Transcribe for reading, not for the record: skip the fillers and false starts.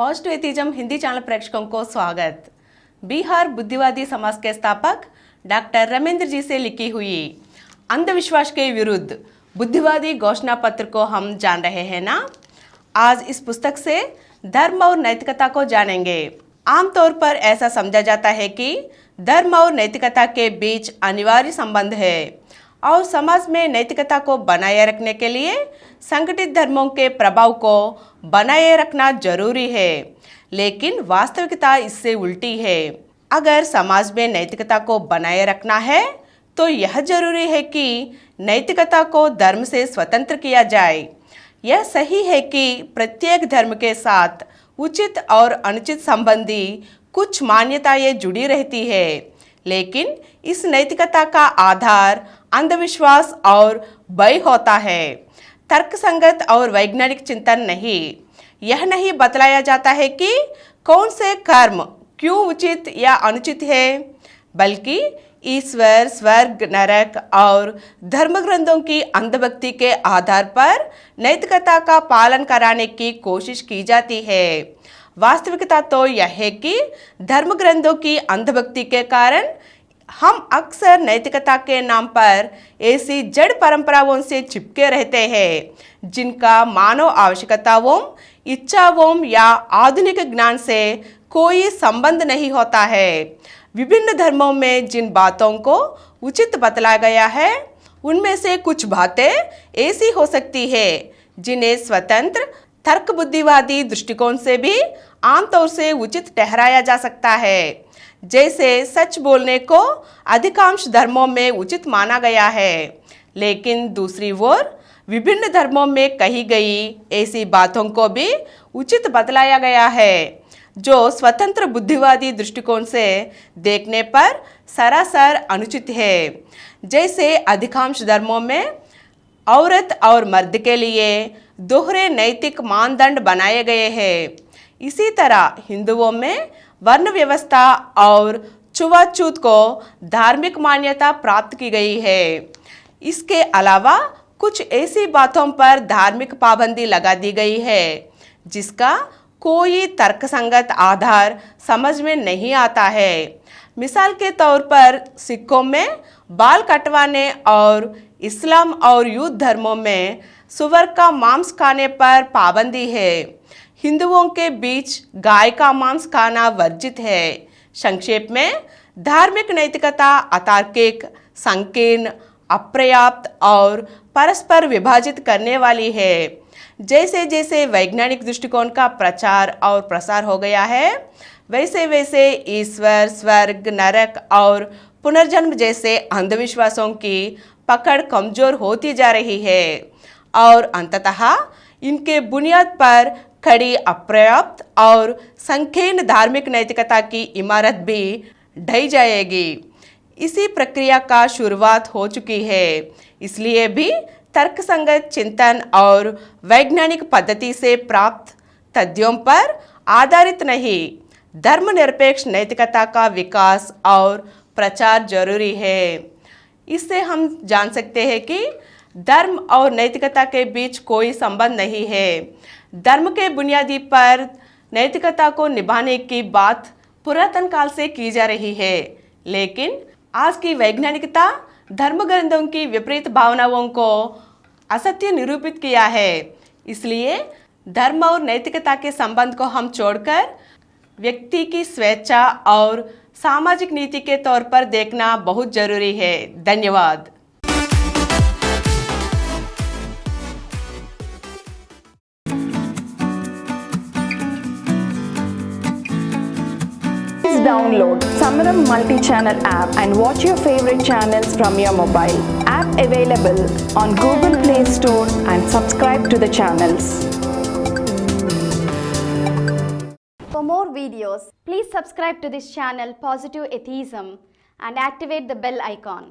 Positive atheism Hindi channel प्रेक्षकों को स्वागत। बिहार बुद्धिवादी समाज के स्थापक डॉक्टर रमेंद्र जी से लिखी हुई अंधविश्वास के विरुद्ध बुद्धिवादी घोषणा पत्र को हम जान रहे हैं ना। आज इस पुस्तक से धर्म और नैतिकता को जानेंगे। आमतौर पर ऐसा समझा जाता है कि धर्म और नैतिकता के बीच अनिवार्य संबंध है और समाज में नैतिकता को बनाए रखने के लिए संगठित धर्मों के प्रभाव को बनाए रखना जरूरी है, लेकिन वास्तविकता इससे उल्टी है। अगर समाज में नैतिकता को बनाए रखना है तो यह जरूरी है कि नैतिकता को धर्म से स्वतंत्र किया जाए। यह सही है कि प्रत्येक धर्म के साथ उचित और अनुचित संबंधी कुछ मान्यताएं जुड़ी रहती है, लेकिन इस नैतिकता का आधार अंधविश्वास और भय होता है, तर्कसंगत और वैज्ञानिक चिंतन नहीं। यह नहीं बतलाया जाता है कि कौन से कर्म क्यों उचित या अनुचित है, बल्कि ईश्वर, स्वर्ग, नरक और धर्म ग्रंथों की अंधभक्ति के आधार पर नैतिकता का पालन कराने की कोशिश की जाती है। वास्तविकता तो यह है कि धर्म ग्रंथों की अंधभक्ति के कारण हम अक्सर नैतिकता के नाम पर ऐसी जड़ परंपराओं से चिपके रहते हैं जिनका मानव आवश्यकताओं, इच्छाओं या आधुनिक ज्ञान से कोई संबंध नहीं होता है। विभिन्न धर्मों में जिन बातों को उचित बतलाया गया है उनमें से कुछ बातें ऐसी हो सकती है जिन्हें स्वतंत्र तर्क बुद्धिवादी दृष्टिकोण से भी आमतौर से उचित ठहराया जा सकता है। जैसे सच बोलने को अधिकांश धर्मों में उचित माना गया है, लेकिन दूसरी ओर विभिन्न धर्मों में कही गई ऐसी बातों को भी उचित बतलाया गया है जो स्वतंत्र बुद्धिवादी दृष्टिकोण से देखने पर सरासर अनुचित है। जैसे अधिकांश धर्मों में औरत और मर्द के लिए दोहरे नैतिक मानदंड बनाए गए हैं, इसी तरह हिंदुओं में वर्ण व्यवस्था और छुआछूत को धार्मिक मान्यता प्राप्त की गई है। इसके अलावा कुछ ऐसी बातों पर धार्मिक पाबंदी लगा दी गई है जिसका कोई तर्कसंगत आधार समझ में नहीं आता है। मिसाल के तौर पर सिखों में बाल कटवाने और इस्लाम और युद्ध धर्मों में सुअर का मांस खाने पर पाबंदी है। हिंदुओं के बीच गाय का मांस खाना वर्जित है। संक्षेप में धार्मिक नैतिकता अतार्किक, संकीर्ण, अपर्याप्त और परस्पर विभाजित करने वाली है। जैसे जैसे वैज्ञानिक दृष्टिकोण का प्रचार और प्रसार हो गया है, वैसे वैसे ईश्वर, स्वर्ग, नरक और पुनर्जन्म जैसे अंधविश्वासों की पकड़ कमजोर होती जा रही है और अंततः इनके बुनियाद पर खड़ी अपर्याप्त और संकीर्ण धार्मिक नैतिकता की इमारत भी ढह जाएगी। इसी प्रक्रिया का शुरुआत हो चुकी है। इसलिए भी तर्कसंगत चिंतन और वैज्ञानिक पद्धति से प्राप्त तथ्यों पर आधारित नहीं, धर्मनिरपेक्ष नैतिकता का विकास और प्रचार जरूरी है। इससे हम जान सकते हैं कि धर्म और नैतिकता के बीच कोई संबंध नहीं है। धर्म के बुनियादी पर नैतिकता को निभाने की बात पुरातन काल से की जा रही है, लेकिन आज की वैज्ञानिकता धर्म ग्रंथों की विपरीत भावनाओं को असत्य निरूपित किया है। इसलिए धर्म और नैतिकता के संबंध को हम छोड़कर व्यक्ति की स्वेच्छा और सामाजिक नीति के तौर पर देखना बहुत जरूरी है। धन्यवाद। Download Samaram multi-channel app and watch your favorite channels from your mobile. App available on Google Play Store and subscribe to the channels. For more videos, please subscribe to this channel Positive Atheism and activate the bell icon.